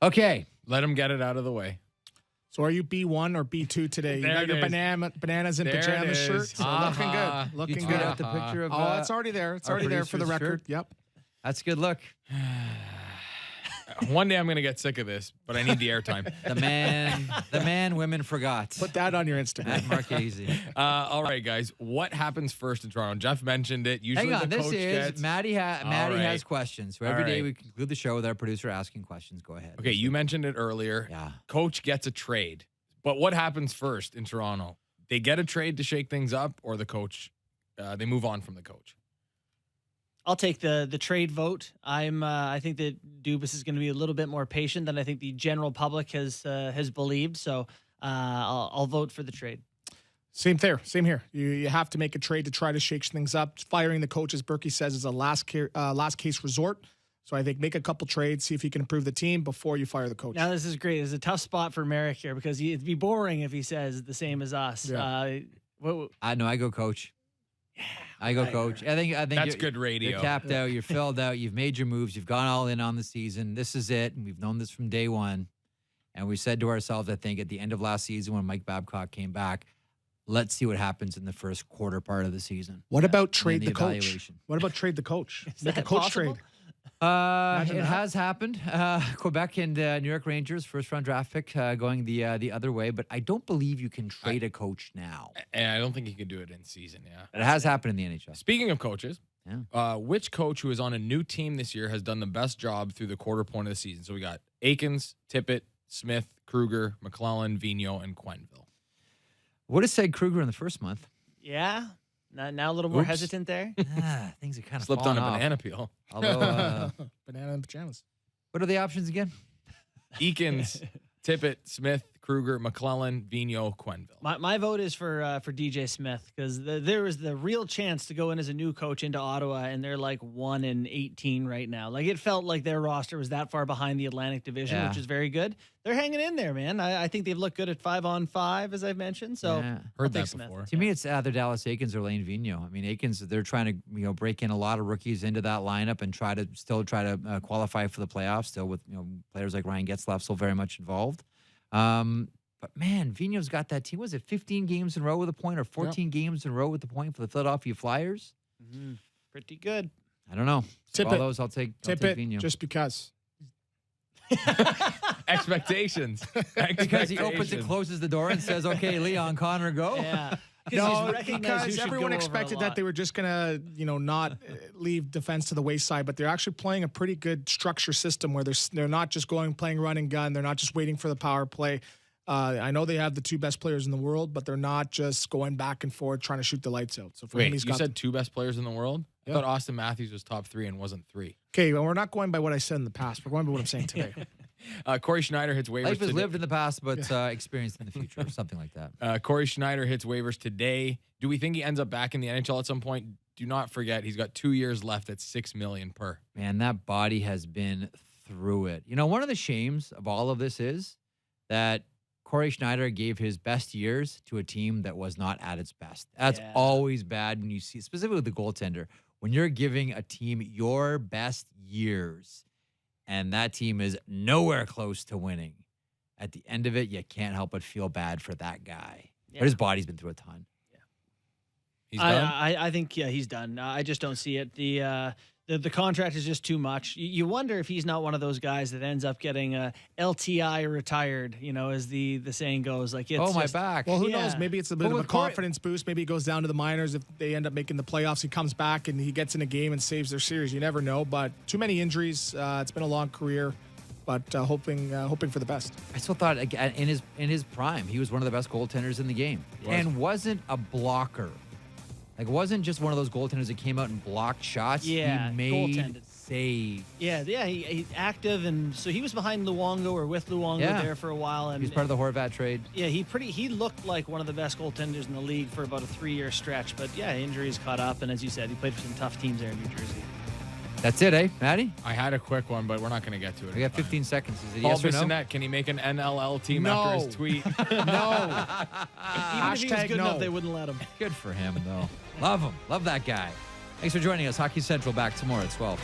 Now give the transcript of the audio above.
Okay. Let him get it out of the way. So are you B1 or B2 today? You got your bananas and pajamas shirt. So looking good. Looking you good. Out the picture of, it's already there. It's already there for the record. Shirt? Yep. That's a good look. One day I'm going to get sick of this, but I need the airtime. The man women forgot. Put that on your Instagram. Marchese. All right, guys. What happens first in Toronto? Jeff mentioned it. Usually Hang on. the This coach is gets... Matty has questions. So every day we conclude the show with our producer asking questions. Go ahead. Okay, you mentioned it earlier. Yeah. Coach gets a trade. But what happens first in Toronto? They get a trade to shake things up, or the coach, they move on from the coach? I'll take the trade vote. I think that Dubas is going to be a little bit more patient than I think the general public has believed. So I'll vote for the trade. Same there. Same here. You have to make a trade to try to shake things up. Firing the coach, as Berkey says, is a last case resort. So I think make a couple trades, see if you can improve the team before you fire the coach. Now this is great. It's a tough spot for Merrick here because it'd be boring if he says the same as us. Yeah. I go coach. I go coach. I think that's good radio. You're tapped out. You're filled out. You've made your moves. You've gone all in on the season. This is it. And we've known this from day one. And we said to ourselves, I think, at the end of last season when Mike Babcock came back, let's see what happens in the first quarter part of the season. What about trade the coach? What about trade the coach? Make a coach possible? trade. It has happened. Quebec and New York Rangers first-round draft pick going the other way, but I don't believe you can trade a coach now. And I don't think you can do it in season, It has happened in the NHL. Speaking of coaches, which coach who is on a new team this year has done the best job through the quarter point of the season? So we got Aikens, Tippett, Smith, Kruger, McClellan, Vigneault, and Quenneville. Would have said Kruger in the first month. Yeah. Now a little more hesitant there. Things are kind of slipped on a off. banana peel. Although, banana and pajamas. What are the options again? Eakins, Tippett, Smith, Kruger, McClellan, Vigneault, Quenneville. My vote is for DJ Smith because there was the real chance to go in as a new coach into Ottawa, and they're like 1-18 right now. Like it felt like their roster was that far behind the Atlantic Division, which is very good. They're hanging in there, man. I think they've looked good at 5-on-5, as I've mentioned. So heard that before. To me, it's either Dallas Aikens or Lane Vigneault. I mean, Aikens, they're trying to break in a lot of rookies into that lineup and try to qualify for the playoffs. Still with players like Ryan Getzlaf still very much involved. But man, Vigneault's got that team. Was it 15 games in a row with a point or 14 games in a row with a point for the Philadelphia Flyers? Mm-hmm. Pretty good. I don't know. All those, I'll take Vigneault. Just because. Expectations. Because he opens and closes the door and says, okay, Leon Connor, go. Yeah. No, because everyone expected that they were just going to, not leave defense to the wayside, but they're actually playing a pretty good structure system where they're not just playing run and gun. They're not just waiting for the power play. I know they have the two best players in the world, but they're not just going back and forth trying to shoot the lights out. So for him, you said two best players in the world? I thought Austin Matthews was top 3 and wasn't 3. Okay, well, we're not going by what I said in the past. We're going by what I'm saying today. Corey Schneider hits waivers. Life is lived in the past, but experienced in the future, or something like that. Corey Schneider hits waivers today. Do we think he ends up back in the NHL at some point? Do not forget, he's got 2 years left at $6 million per. Man, that body has been through it. One of the shames of all of this is that Corey Schneider gave his best years to a team that was not at its best. That's always bad when you see, specifically the goaltender, when you're giving a team your best years and that team is nowhere close to winning. At the end of it, you can't help but feel bad for that guy. Yeah. But his body's been through a ton. Yeah, he's done. I think he's done. I just don't see it. The contract is just too much. You wonder if he's not one of those guys that ends up getting LTI retired, as the saying goes. Like, it's my back. Well, who knows? Maybe it's a bit of a confidence boost. Maybe he goes down to the minors. If they end up making the playoffs, he comes back and he gets in a game and saves their series. You never know. But too many injuries. It's been a long career, but hoping for the best. I still thought in his prime, he was one of the best goaltenders in the game and wasn't a blocker. Like, it wasn't just one of those goaltenders that came out and blocked shots. Yeah, he made saves. Yeah, he's active, and so he was behind Luongo or with Luongo there for a while. And he was part of the Horvat trade. Yeah, he looked like one of the best goaltenders in the league for about a 3-year stretch. But yeah, injuries caught up, and as you said, he played for some tough teams there in New Jersey. That's it, Matty? I had a quick one, but we're not going to get to it. We got 15 seconds. Is it Paul yes or no? Bissonnette, can he make an NLL team after his tweet? No. Even if he was good enough, they wouldn't let him. Good for him, though. Love him. Love that guy. Thanks for joining us. Hockey Central back tomorrow at 12.